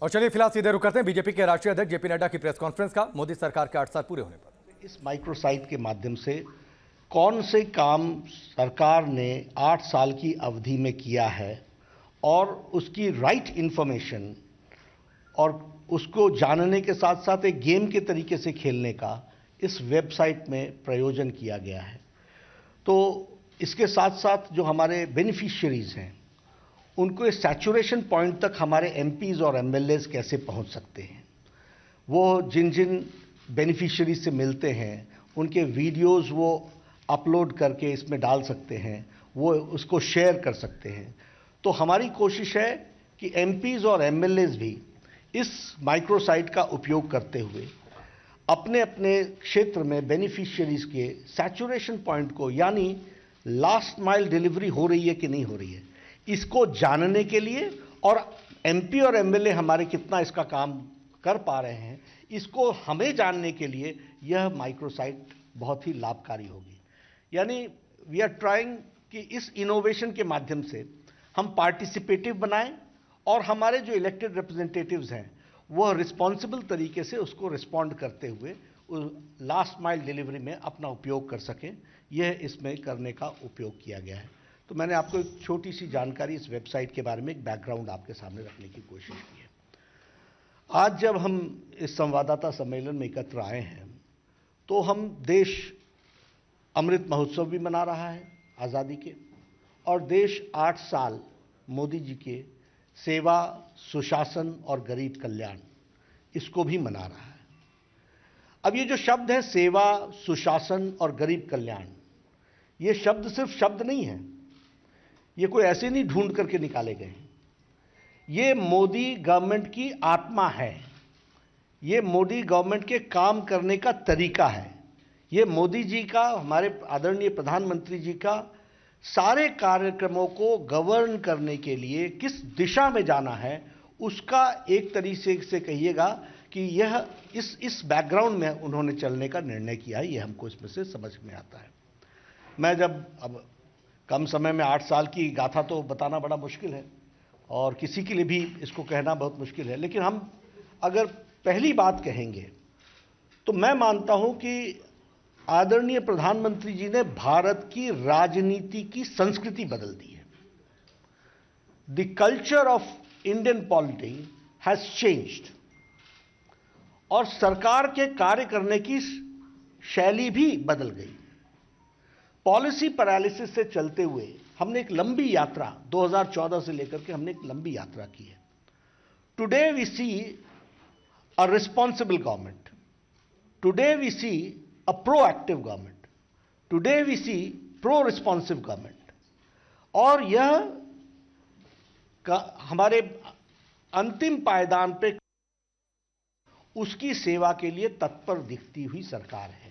और चलिए फिलहाल सीधे रुक करते हैं बीजेपी के राष्ट्रीय अध्यक्ष जेपी नड्डा की प्रेस कॉन्फ्रेंस का मोदी सरकार के 8 साल पूरे होने पर। इस माइक्रोसाइट के माध्यम से कौन से काम सरकार ने 8 साल की अवधि में किया है और उसकी राइट इंफॉर्मेशन और उसको जानने के साथ साथ एक गेम के तरीके से खेलने का इस वेबसाइट में प्रयोजन किया गया है। तो इसके साथ साथ जो हमारे बेनिफिशियरीज हैं उनको इस सैचुरेशन पॉइंट तक हमारे एमपीज और एमएलएज कैसे पहुंच सकते हैं, वो जिन जिन बेनिफिशियरीज से मिलते हैं उनके वीडियोस वो अपलोड करके इसमें डाल सकते हैं, वो उसको शेयर कर सकते हैं। तो हमारी कोशिश है कि एमपीज और एमएलएज भी इस माइक्रोसाइट का उपयोग करते हुए अपने अपने क्षेत्र में बेनिफिशियरीज के सैचुरेशन पॉइंट को, यानी लास्ट माइल डिलीवरी हो रही है कि नहीं हो रही है, इसको जानने के लिए और एमपी और एमएलए हमारे कितना इसका काम कर पा रहे हैं, इसको हमें जानने के लिए यह माइक्रोसाइट बहुत ही लाभकारी होगी। यानी वी आर ट्राइंग कि इस इनोवेशन के माध्यम से हम पार्टिसिपेटिव बनाएं और हमारे जो इलेक्टेड रिप्रेजेंटेटिव्स हैं वह रिस्पॉन्सिबल तरीके से उसको रिस्पॉन्ड करते हुए लास्ट माइल डिलीवरी में अपना उपयोग कर सकें। यह इसमें करने का उपयोग किया गया है। तो मैंने आपको एक छोटी सी जानकारी इस वेबसाइट के बारे में, एक बैकग्राउंड आपके सामने रखने की कोशिश की है। आज जब हम इस संवाददाता सम्मेलन में एकत्र आए हैं तो हम देश अमृत महोत्सव भी मना रहा है आज़ादी के, और देश 8 साल मोदी जी के सेवा, सुशासन और गरीब कल्याण, इसको भी मना रहा है। अब ये जो शब्द है सेवा, सुशासन और गरीब कल्याण, ये शब्द सिर्फ शब्द नहीं है, ये कोई ऐसे नहीं ढूंढ करके निकाले गए हैं। ये मोदी गवर्नमेंट की आत्मा है, ये मोदी गवर्नमेंट के काम करने का तरीका है, ये मोदी जी का, हमारे आदरणीय प्रधानमंत्री जी का सारे कार्यक्रमों को गवर्न करने के लिए किस दिशा में जाना है उसका एक तरीके से कहिएगा कि यह इस बैकग्राउंड में उन्होंने चलने का निर्णय किया है। यह हमको इसमें से समझ में आता है। मैं जब अब कम समय में 8 साल की गाथा तो बताना बड़ा मुश्किल है और किसी के लिए भी इसको कहना बहुत मुश्किल है, लेकिन हम अगर पहली बात कहेंगे तो मैं मानता हूं कि आदरणीय प्रधानमंत्री जी ने भारत की राजनीति की संस्कृति बदल दी है। The culture of Indian polity has changed और सरकार के कार्य करने की शैली भी बदल गई। पॉलिसी पैरालिसिस से चलते हुए हमने एक लंबी यात्रा 2014 से लेकर के हमने एक लंबी यात्रा की है। Today we see a responsible government, today we see a proactive government, today we see pro-responsive government, और यह हमारे अंतिम पायदान पे उसकी सेवा के लिए तत्पर दिखती हुई सरकार है।